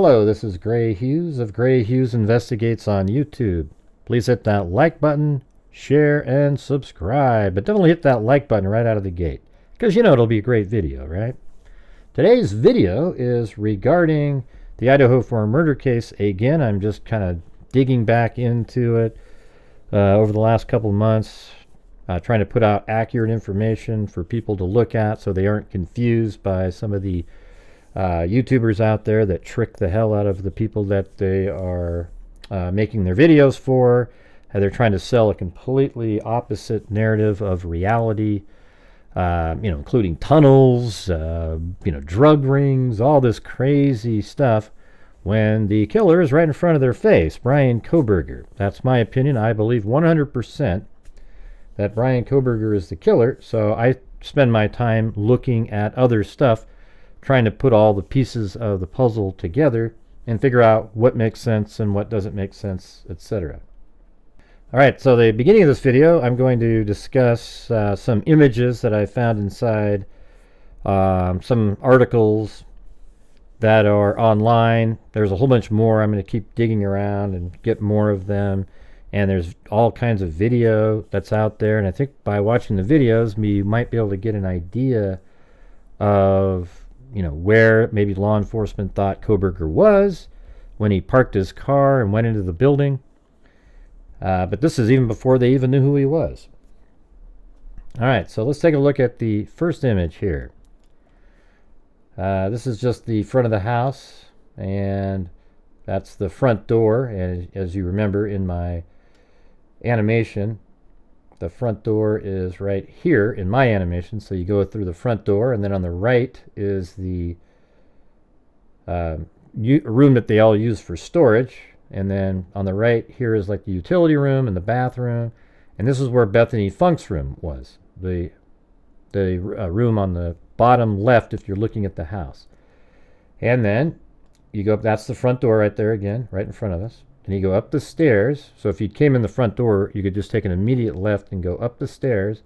Hello, this is Gray Hughes of Gray Hughes Investigates on YouTube. Please hit that like button, share, and subscribe. But definitely hit that like button right out of the gate, because you know it'll be a great video, right? Today's video is regarding the Idaho for a murder case. Again, I'm just kind of digging back into it over the last couple months, trying to put out accurate information for people to look at so they aren't confused by some of the YouTubers out there that trick the hell out of the people that they are making their videos for. They're trying to sell a completely opposite narrative of reality, including tunnels, drug rings, all this crazy stuff, when the killer is right in front of their face, Bryan Kohberger. That's my opinion. I believe 100% that Bryan Kohberger is the killer, so I spend my time looking at other stuff, trying to put all the pieces of the puzzle together and figure out what makes sense and what doesn't make sense, etc. Alright, so the beginning of this video, I'm going to discuss some images that I found inside some articles that are online. There's a whole bunch more. I'm going to keep digging around and get more of them. And there's all kinds of video that's out there. And I think by watching the videos, you might be able to get an idea of where maybe law enforcement thought Kohberger was when he parked his car and went into the building. But this is even before they even knew who he was. Alright, so let's take a look at the first image here. This is just the front of the house, and that's the front door. And as you remember in my animation, the front door is right here in my animation. So you go through the front door, and then on the right is the room that they all use for storage. And then on the right here is like the utility room and the bathroom. And this is where Bethany Funk's room was. The room on the bottom left if you're looking at the house. And then you go up, that's the front door right there again, right in front of us. And you go up the stairs. So if you came in the front door, you could just take an immediate left and go up the stairs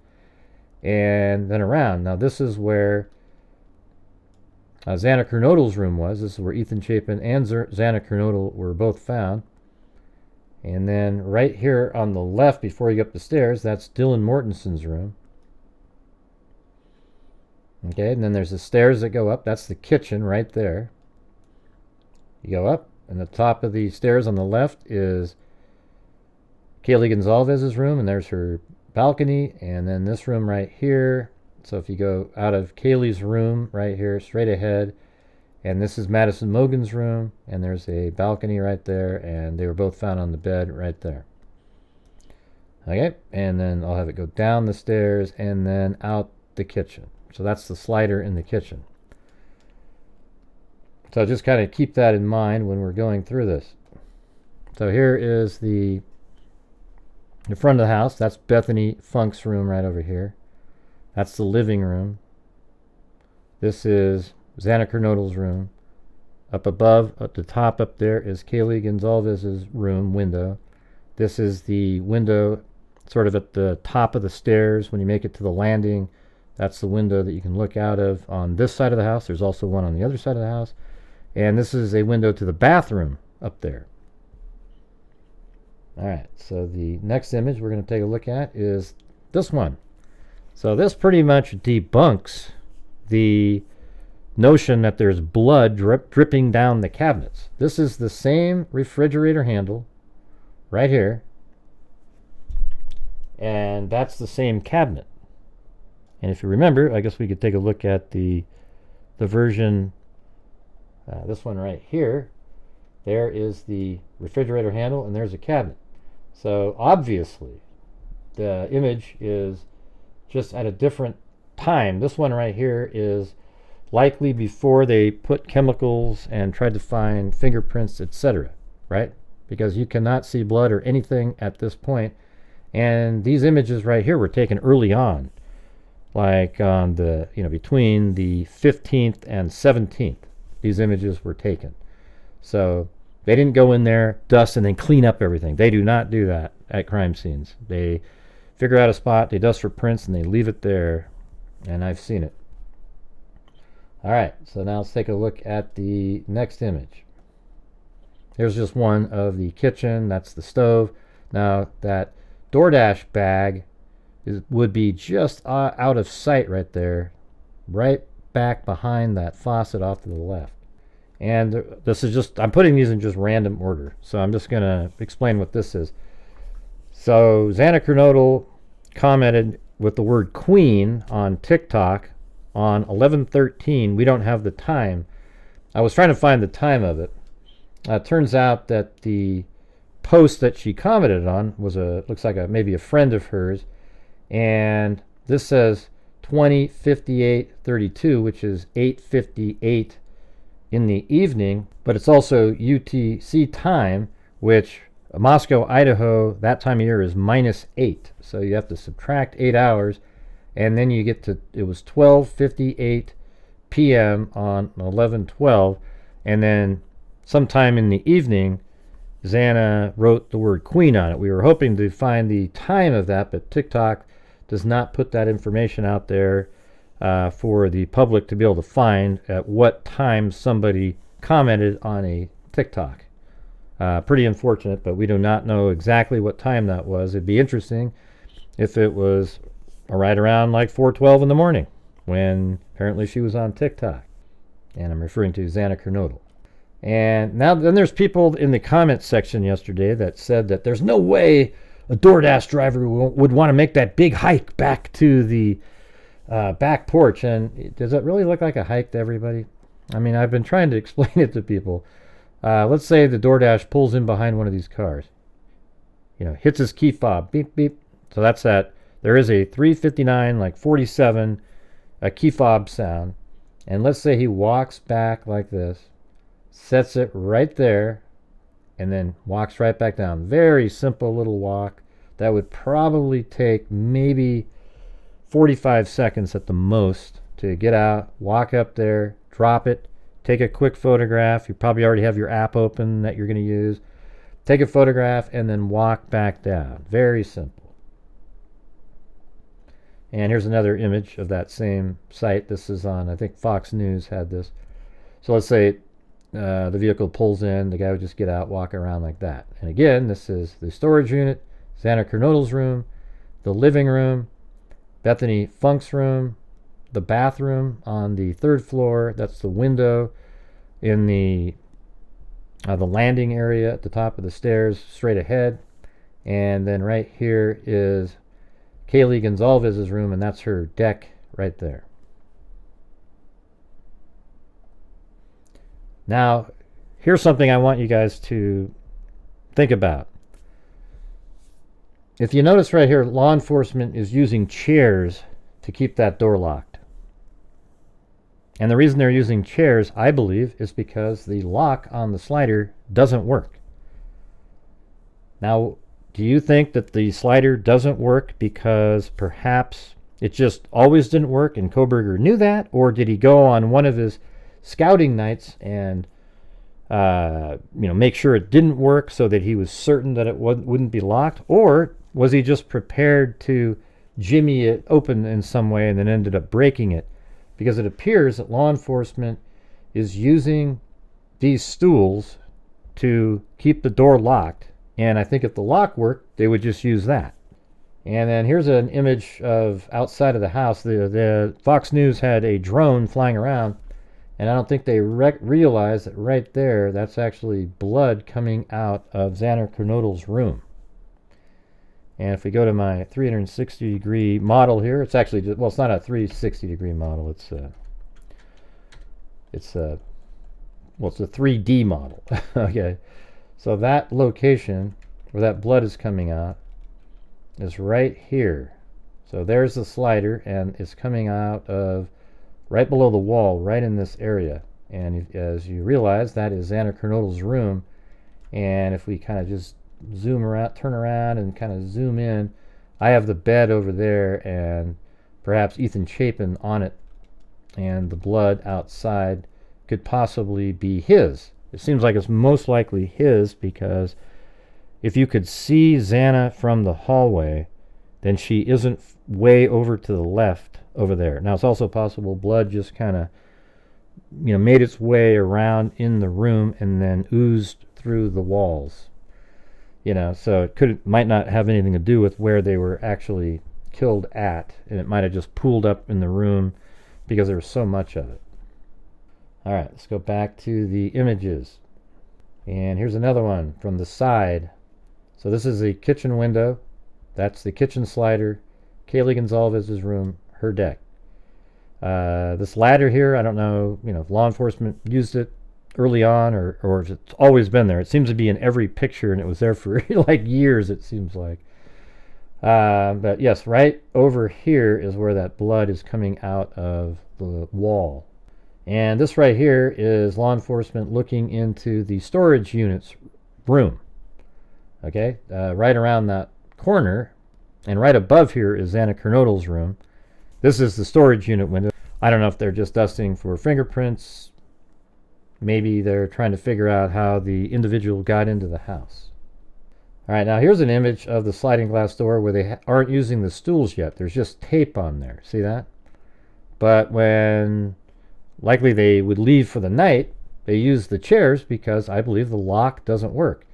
and then around. Now this is where Xana Kernodle's room was. This is where Ethan Chapin and Xana Kernodle were both found. And then right here on the left before you go up the stairs, that's Dylan Mortenson's room. Okay, and then there's the stairs that go up. That's the kitchen right there. You go up, and the top of the stairs on the left is Kaylee Gonzalez's room, and there's her balcony. And then this room right here. So if you go out of Kaylee's room right here, straight ahead, and this is Madison Mogan's room, and there's a balcony right there, and they were both found on the bed right there. Okay, and then I'll have it go down the stairs and then out the kitchen. So that's the slider in the kitchen. So just kind of keep that in mind when we're going through this. So here is the front of the house. That's Bethany Funk's room right over here. That's the living room. This is Xana Kernodle's room. Up above, at the top up there, is Kaylee Gonzalez's room window. This is the window sort of at the top of the stairs when you make it to the landing. That's the window that you can look out of on this side of the house. There's also one on the other side of the house. And this is a window to the bathroom up there. Alright, so the next image we're going to take a look at is this one. So this pretty much debunks the notion that there's blood dripping down the cabinets. This is the same refrigerator handle right here. And that's the same cabinet. And if you remember, I guess we could take a look at the version, this one right here. There is the refrigerator handle, and there's a cabinet. So obviously, the image is just at a different time. This one right here is likely before they put chemicals and tried to find fingerprints, etc., right? Because you cannot see blood or anything at this point. And these images right here were taken early on, like on the, between the 15th and 17th, these images were taken. So they didn't go in there, dust, and then clean up everything. They do not do that at crime scenes. They figure out a spot, they dust for prints, and they leave it there, and I've seen it. All right, so now let's take a look at the next image. Here's just one of the kitchen. That's the stove. Now that DoorDash bag would be just out of sight right there, right back behind that faucet off to the left. And this is just, I'm putting these in just random order. So I'm just going to explain what this is. So Xana Kernodle commented with the word queen on TikTok on 11/13. We don't have the time. I was trying to find the time of it. Turns out that the post that she commented on was looks like maybe a friend of hers, and this says 20:58:32, which is 8:58 in the evening, but it's also UTC time, which Moscow, Idaho, that time of year is -8. So you have to subtract 8 hours, and then you get to, it was 12:58 p.m. on 11/12, and then sometime in the evening, Xana wrote the word queen on it. We were hoping to find the time of that, but TikTok does not put that information out there for the public to be able to find at what time somebody commented on a TikTok. Pretty unfortunate, but we do not know exactly what time that was. It'd be interesting if it was right around like 4:12 in the morning when apparently she was on TikTok. And I'm referring to Xana Kernodle. And now then there's people in the comments section yesterday that said that there's no way a DoorDash driver would want to make that big hike back to the back porch. And does it really look like a hike to everybody? I mean, I've been trying to explain it to people. Let's say the DoorDash pulls in behind one of these cars. You know, hits his key fob, beep, beep. So that's that. There is a 359, like 47, a key fob sound. And let's say he walks back like this, sets it right there, and then walks right back down. Very simple little walk. That would probably take maybe 45 seconds at the most to get out, walk up there, drop it, take a quick photograph. You probably already have your app open that you're going to use. Take a photograph and then walk back down. Very simple. And here's another image of that same site. This is on, I think Fox News had this. So let's say the vehicle pulls in. The guy would just get out, walk around like that. And again, this is the storage unit, Xana Kernodle's room, the living room, Bethany Funk's room, the bathroom on the 3rd floor. That's the window in the landing area at the top of the stairs straight ahead. And then right here is Kaylee Gonzalez's room, and that's her deck right there. Now, here's something I want you guys to think about. If you notice right here, law enforcement is using chairs to keep that door locked. And the reason they're using chairs, I believe, is because the lock on the slider doesn't work. Now, do you think that the slider doesn't work because perhaps it just always didn't work and Koberger knew that? Or did he go on one of his scouting nights and make sure it didn't work so that he was certain that it wouldn't be locked? Or was he just prepared to jimmy it open in some way and then ended up breaking it? Because it appears that law enforcement is using these stools to keep the door locked. And I think if the lock worked, they would just use that. And then here's an image of outside of the house. The Fox News had a drone flying around, and I don't think they realized that right there, that's actually blood coming out of Xana Kernodle's room. And if we go to my 360-degree model here, it's actually, well, it's not a 360-degree model. It's a 3D model. Okay. So that location where that blood is coming out is right here. So there's the slider, and it's coming out of right below the wall, right in this area. And as you realize, that is Xana Kernodle's room. And if we kind of just zoom around, turn around, and kind of zoom in, I have the bed over there, and perhaps Ethan Chapin on it, and the blood outside could possibly be his. It seems like it's most likely his, because if you could see Xana from the hallway, then she isn't way over to the left over there. Now, it's also possible blood just kind of made its way around in the room and then oozed through the walls. So it might not have anything to do with where they were actually killed at, and it might have just pooled up in the room because there was so much of it. All right, let's go back to the images. And here's another one from the side. So this is the kitchen window. That's the kitchen slider. Kaylee Gonzalez's room, her deck. This ladder here, I don't know, if law enforcement used it early on or if it's always been there. It seems to be in every picture, and it was there for like years, it seems like. But yes, right over here is where that blood is coming out of the wall. And this right here is law enforcement looking into the storage unit's room. Okay, right around that corner, and right above here is Xana Kernodle's room. This is the storage unit window. I don't know if they're just dusting for fingerprints. Maybe they're trying to figure out how the individual got into the house. All right, now here's an image of the sliding glass door where they aren't using the stools yet. There's just tape on there. See that? But when likely they would leave for the night, they use the chairs because I believe the lock doesn't work.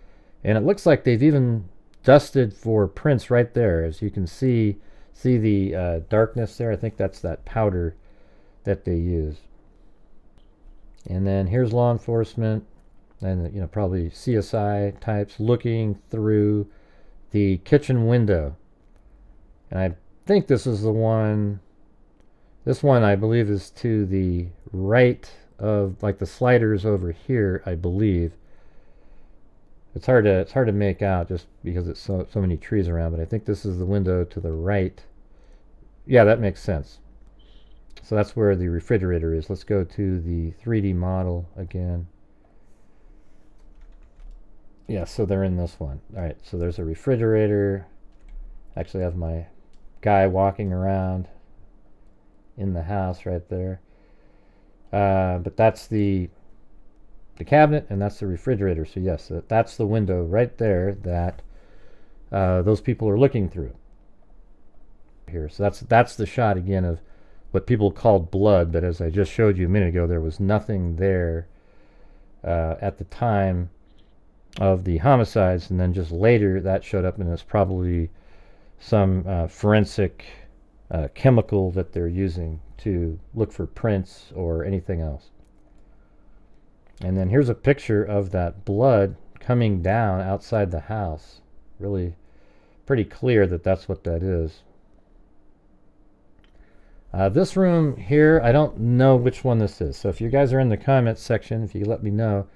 And it looks like they've even dusted for prints right there. As you can see the darkness there. I think that's that powder that they use. And then here's law enforcement and probably CSI types looking through the kitchen window. And I think this is the one. This one I believe is to the right of like the sliders over here, I believe. It's hard to make out just because it's so many trees around, but I think this is the window to the right. Yeah, that makes sense. So that's where the refrigerator is. Let's go to the 3D model again. Yeah, so they're in this one. All right, so there's a refrigerator. Actually, I have my guy walking around in the house right there. But that's the cabinet, and that's the refrigerator. So yes, that's the window right there that those people are looking through here. So that's the shot again of what people called blood, but as I just showed you a minute ago, there was nothing there at the time of the homicides, and then just later that showed up, and it's probably some forensic chemical that they're using to look for prints or anything else. And then here's a picture of that blood coming down outside the house. Really pretty clear that that's what that is. This room here, I don't know which one this is. So if you guys are in the comments section, if you let me know.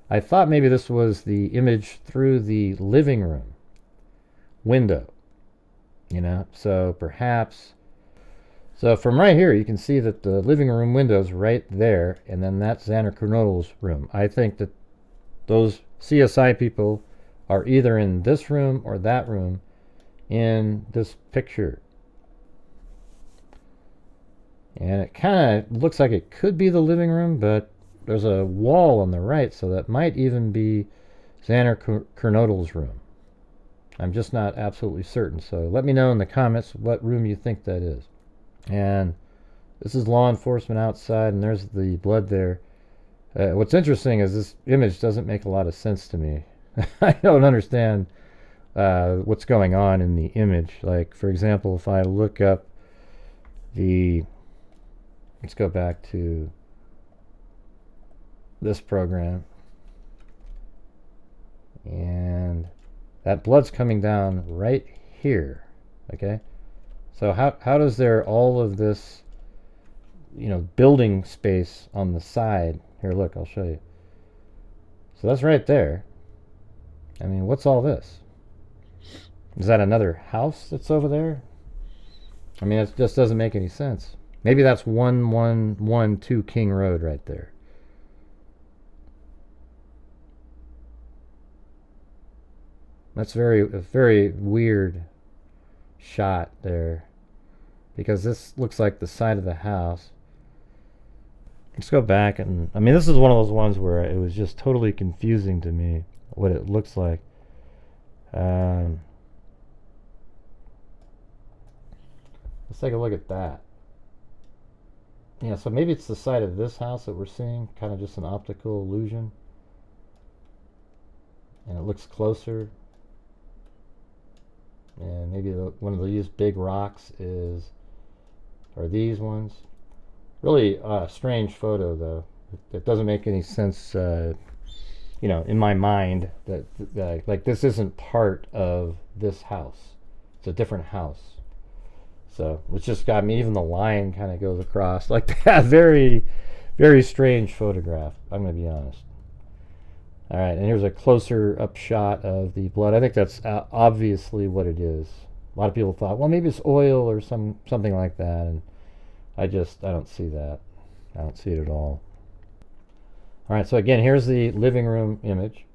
I thought maybe this was the image through the living room window. So perhaps. So from right here, you can see that the living room window is right there, and then that's Xana Kernodle's room. I think that those CSI people are either in this room or that room in this picture. And it kind of looks like it could be the living room, but there's a wall on the right, so that might even be Xana Kernodle's room. I'm just not absolutely certain, so let me know in the comments what room you think that is. And this is law enforcement outside, and there's the blood there. What's interesting is this image doesn't make a lot of sense to me. I don't understand what's going on in the image. Like, for example, if I look up let's go back to this program, and that blood's coming down right here. Okay, so how does there all of this building space on the side here? Look, I'll show you. So that's right there. I mean, what's all this? Is that another house that's over there? I mean, it just doesn't make any sense. Maybe that's 1112 King Road right there. That's a very weird shot there, because this looks like the side of the house. Let's go back, and I mean, this is one of those ones where it was just totally confusing to me what it looks like. Let's take a look at that. Yeah, so maybe it's the side of this house that we're seeing, kind of just an optical illusion. looks closer. And maybe one of these big rocks are these ones. Really strange photo though. It doesn't make any sense, in my mind that like this isn't part of this house. It's a different house. So it's just got me. Even the line kind of goes across like that. Very, very strange photograph. I'm going to be honest. All right, and here's a closer up shot of the blood. I think that's obviously what it is. A lot of people thought, well, maybe it's oil or something like that, and I don't see that. I don't see it at all. All right, so again, here's the living room image.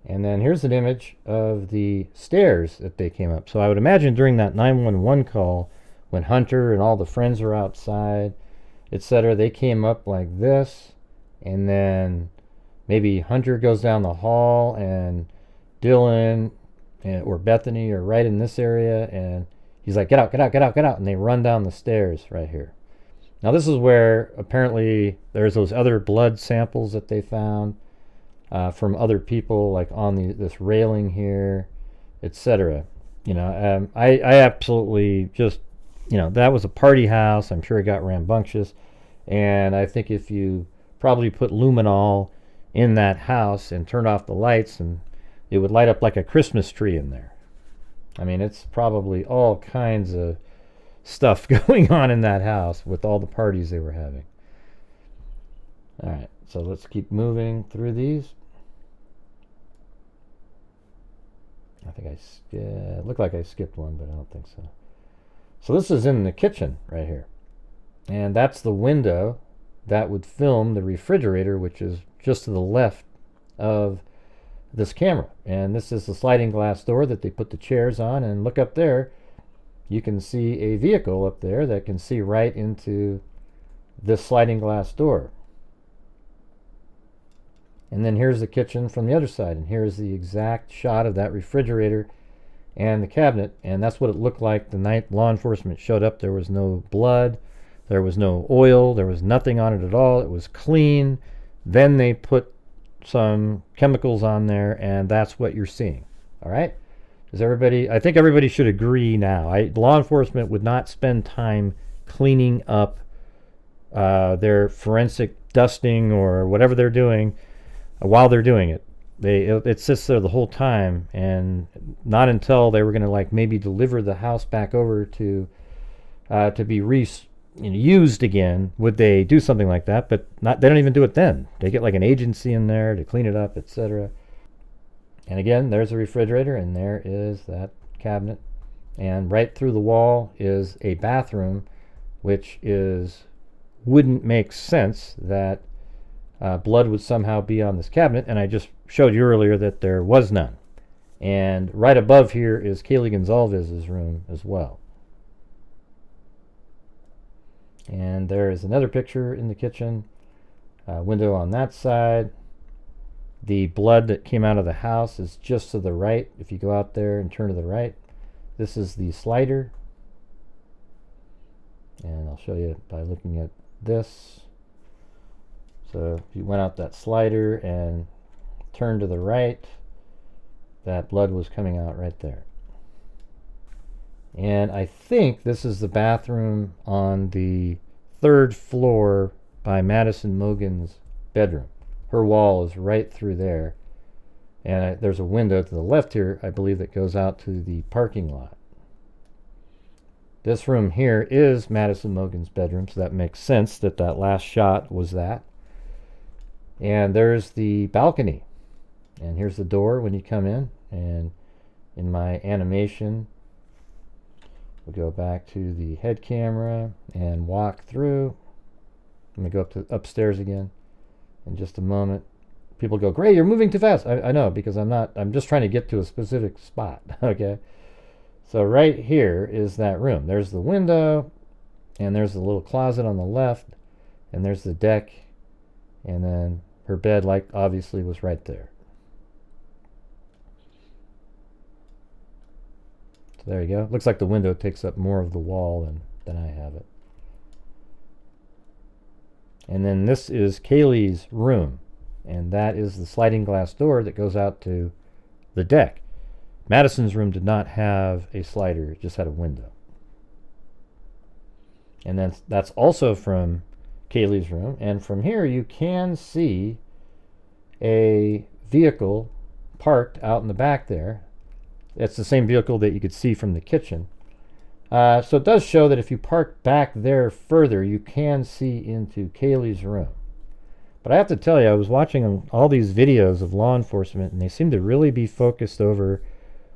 And then here's an image of the stairs that they came up. So I would imagine during that 911 call, when Hunter and all the friends were outside, etc., they came up like this, and then maybe Hunter goes down the hall, and Dylan or Bethany are right in this area, and he's like, get out, get out, get out, get out, and they run down the stairs right here. Now this is where apparently there's those other blood samples that they found from other people, like on this railing here, etc. I absolutely just, that was a party house. I'm sure it got rambunctious, and I think if you probably put luminol in that house and turn off the lights, and it would light up like a Christmas tree in there. I mean, it's probably all kinds of stuff going on in that house with all the parties they were having. All right, so let's keep moving through these. I think it looked like I skipped one, but I don't think so. So this is in the kitchen right here, and that's the window that would film the refrigerator, which is just to the left of this camera. And this is the sliding glass door that they put the chairs on, and look up there, you can see a vehicle up there that can see right into this sliding glass door. And then here's the kitchen from the other side, and here's the exact shot of that refrigerator and the cabinet, and that's what it looked like the night law enforcement showed up. There was no blood, there was no oil, there was nothing on it at all. It was clean. Then they put some chemicals on there, and that's what you're seeing. All right? I think everybody should agree now. Law enforcement would not spend time cleaning up their forensic dusting or whatever they're doing while they're doing it. It sits there the whole time, and not until they were going to maybe deliver the house back over to be used again would they do something like that. But they don't even do it then. They get an agency in there to clean it up, etc. And again, there's a refrigerator, and there is that cabinet, and right through the wall is a bathroom, which wouldn't make sense that blood would somehow be on this cabinet, and I just showed you earlier that there was none. And right above here is Kaylee Gonzalez's room as well. And there is another picture in the kitchen, window on that side. The blood that came out of the house is just to the right. If you go out there and turn to the right, this is the slider. And I'll show you by looking at this. So if you went out that slider and turned to the right, that blood was coming out right there. And I think this is the bathroom on the 3rd floor by Madison Mogan's bedroom. Her wall is right through there. And there's a window to the left here, I believe, that goes out to the parking lot. This room here is Madison Mogan's bedroom, so that makes sense that last shot was that. And there's the balcony. And here's the door when you come in. And in my animation, we'll go back to the head camera and walk through. Let me go up to upstairs again in just a moment. People go, "Gray, you're moving too fast." I know, because I'm just trying to get to a specific spot. Okay. So right here is that room. There's the window, and there's the little closet on the left, and there's the deck, and then her bed, obviously, was right there. So there you go. Looks like the window takes up more of the wall than I have it. And then this is Kaylee's room. and that is the sliding glass door that goes out to the deck. Madison's room did not have a slider, it just had a window. And then that's also from Kaylee's room, and from here you can see a vehicle parked out in the back there. It's the same vehicle that you could see from the kitchen. So it does show that if you park back there further, you can see into Kaylee's room. But I have to tell you, I was watching all these videos of law enforcement, and they seem to really be focused over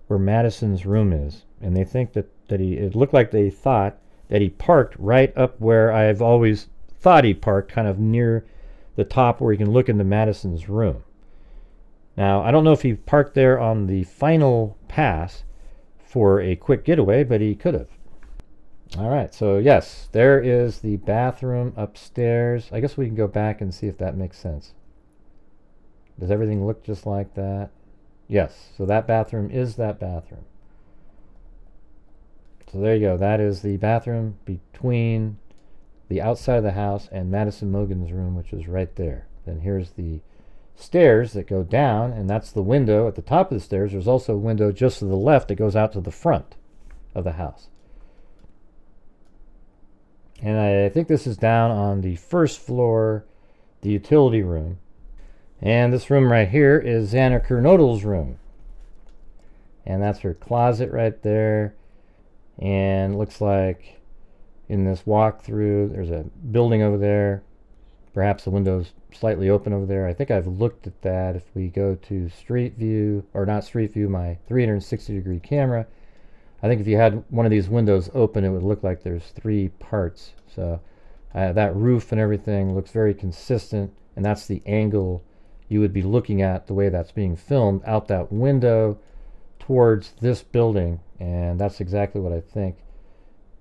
where Madison's room is. And they think that it looked like they thought that he parked right up where I've always thought he parked, kind of near the top where you can look into Madison's room. Now, I don't know if he parked there on the final pass for a quick getaway, but he could have. All right, so yes, there is the bathroom upstairs. I guess we can go back and see if that makes sense. Does everything look just like that? Yes, so that bathroom is that bathroom. So there you go. That is the bathroom between the outside of the house and Madison Mogan's room, which is right there. Then here's the stairs that go down, and that's the window at the top of the stairs. There's also a window just to the left that goes out to the front of the house. And I think this is down on the first floor, the utility room. And this room right here is Xana Kernodle's room. And that's her closet right there. And looks like in this walkthrough, there's a building over there. Perhaps the window's slightly open over there. I think I've looked at that. If we go to Street View, or not Street View, my 360-degree camera, I think if you had one of these windows open, it would look like there's three parts. So that roof and everything looks very consistent, and that's the angle you would be looking at, the way that's being filmed, out that window towards this building. And that's exactly what I think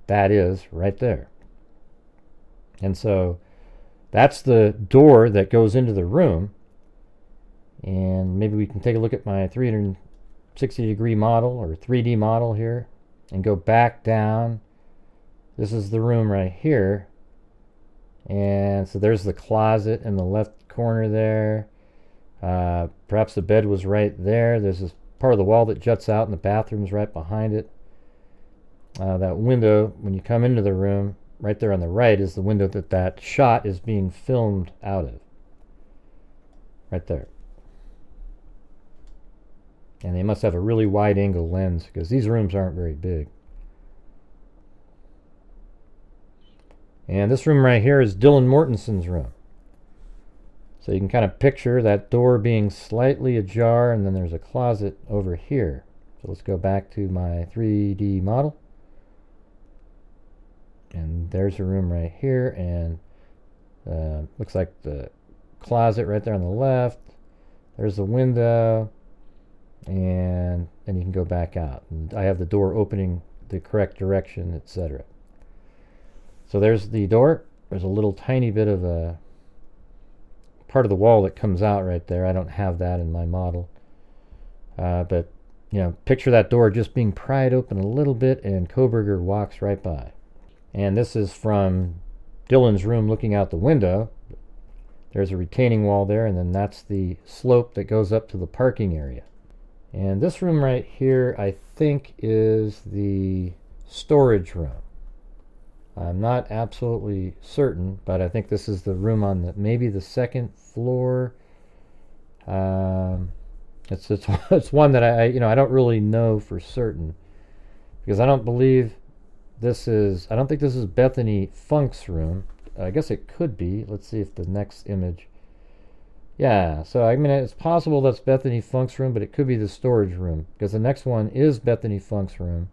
that is right there. And so that's the door that goes into the room. And maybe we can take a look at my 360-degree model or 3D model here and go back down. This is the room right here. And so there's the closet in the left corner there. Perhaps the bed was right there. There's this part of the wall that juts out, and the bathroom's right behind it. That window, when you come into the room, right there on the right is the window that shot is being filmed out of. Right there. And they must have a really wide angle lens, because these rooms aren't very big. And this room right here is Dylan Mortenson's room. So you can kind of picture that door being slightly ajar, and then there's a closet over here. So let's go back to my 3D model. And there's a room right here, and looks like the closet right there on the left. There's the window, and then you can go back out. And I have the door opening the correct direction, etc. So there's the door. There's a little tiny bit of a part of the wall that comes out right there. I don't have that in my model. But, you know, picture that door just being pried open a little bit, and Koberger walks right by. And this is from Dylan's room looking out the window. There's a retaining wall there, and then that's the slope that goes up to the parking area. And this room right here, I think, is the storage room. I'm not absolutely certain, but I think this is the room on maybe the second floor. It's one that I don't really know for certain, because I don't think this is Bethany Funk's room. I guess it could be. Let's see if the next image. Yeah, so I mean, it's possible that's Bethany Funk's room, but it could be the storage room, because the next one is Bethany Funk's room.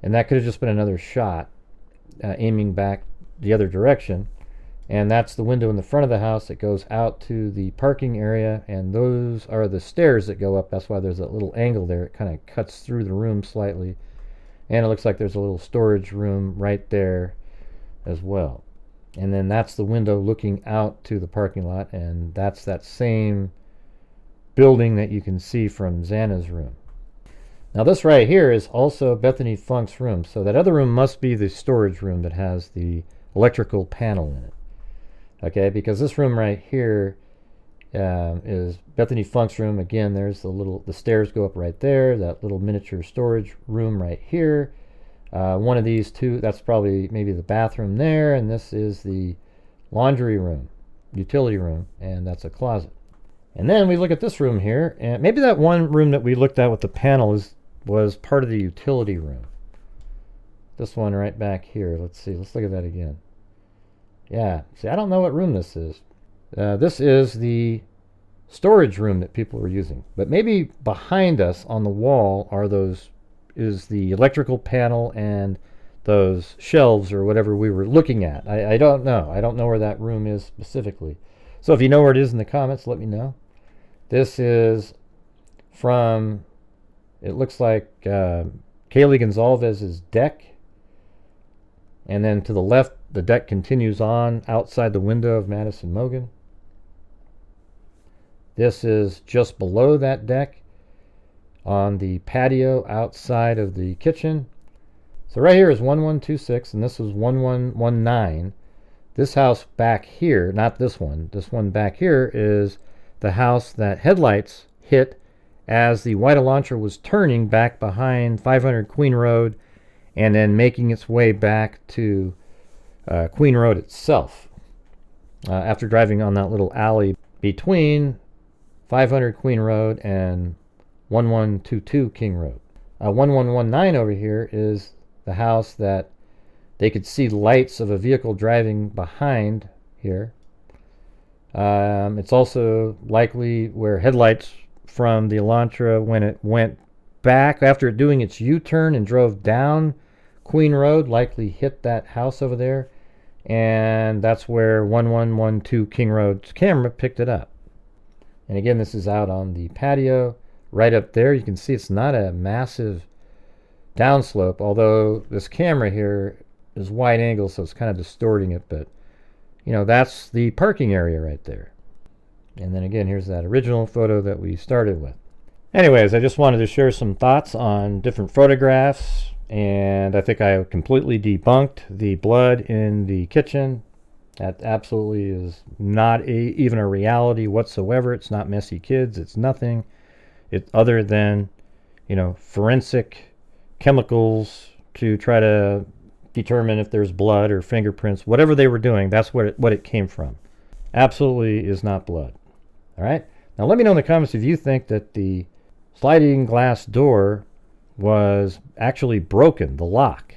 And that could have just been another shot aiming back the other direction. And that's the window in the front of the house that goes out to the parking area, and those are the stairs that go up. That's why there's that little angle there. It kind of cuts through the room slightly. And it looks like there's a little storage room right there as well. And then that's the window looking out to the parking lot, and that's that same building that you can see from Xana's room. Now this right here is also Bethany Funk's room, so that other room must be the storage room that has the electrical panel in it. Okay, because this room right here is Bethany Funk's room. Again, there's the stairs go up right there. That little miniature storage room right here. One of these two, that's probably maybe the bathroom there, and this is the laundry room, utility room, and that's a closet. And then we look at this room here, and maybe that one room that we looked at with the panel was part of the utility room. This one right back here. Let's see. Let's look at that again. Yeah. See, I don't know what room this is. This is the storage room that people were using. But maybe behind us on the wall is the electrical panel and those shelves or whatever we were looking at. I don't know. I don't know where that room is specifically. So if you know where it is in the comments, let me know. This is from, it looks like Kaylee Gonzalez's deck. And then to the left, the deck continues on outside the window of Madison Mogan. This is just below that deck on the patio outside of the kitchen. So right here is 1126, and this is 1119. This house back here, not this one back here is the house that headlights hit as the White Elantra was turning back behind 500 Queen Road and then making its way back to Queen Road itself. After driving on that little alley between 500 Queen Road and 1122 King Road. 1119 over here is the house that they could see lights of a vehicle driving behind here. It's also likely where headlights from the Elantra, when it went back after doing its U-turn and drove down Queen Road, likely hit that house over there, and that's where 1112 King Road's camera picked it up. And again, this is out on the patio right up there. You can see it's not a massive downslope, although this camera here is wide angle, so it's kind of distorting it, but you know, that's the parking area right there. And then again, here's that original photo that we started with. Anyways, I just wanted to share some thoughts on different photographs, and I think I completely debunked the blood in the kitchen. That absolutely is not even a reality whatsoever. It's not messy kids. It's nothing. It's other than, you know, forensic chemicals to try to determine if there's blood or fingerprints. Whatever they were doing, that's what it came from. Absolutely is not blood. All right? Now let me know in the comments if you think that the sliding glass door was actually broken, the lock,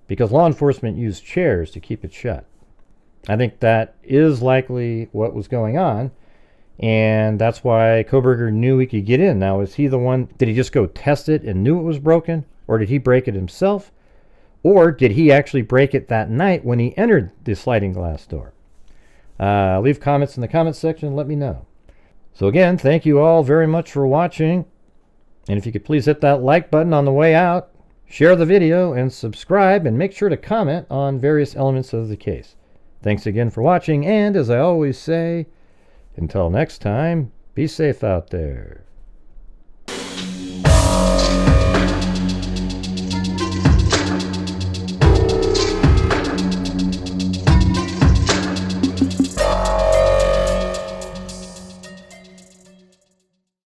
because law enforcement used chairs to keep it shut. I think that is likely what was going on, and that's why Kohberger knew he could get in. Now, is he the one, did he just go test it and knew it was broken, or did he break it himself, or did he actually break it that night when he entered the sliding glass door? Leave comments in the comments section, let me know. So again, thank you all very much for watching, and if you could please hit that like button on the way out, share the video, and subscribe, and make sure to comment on various elements of the case. Thanks again for watching, and as I always say, until next time, be safe out there.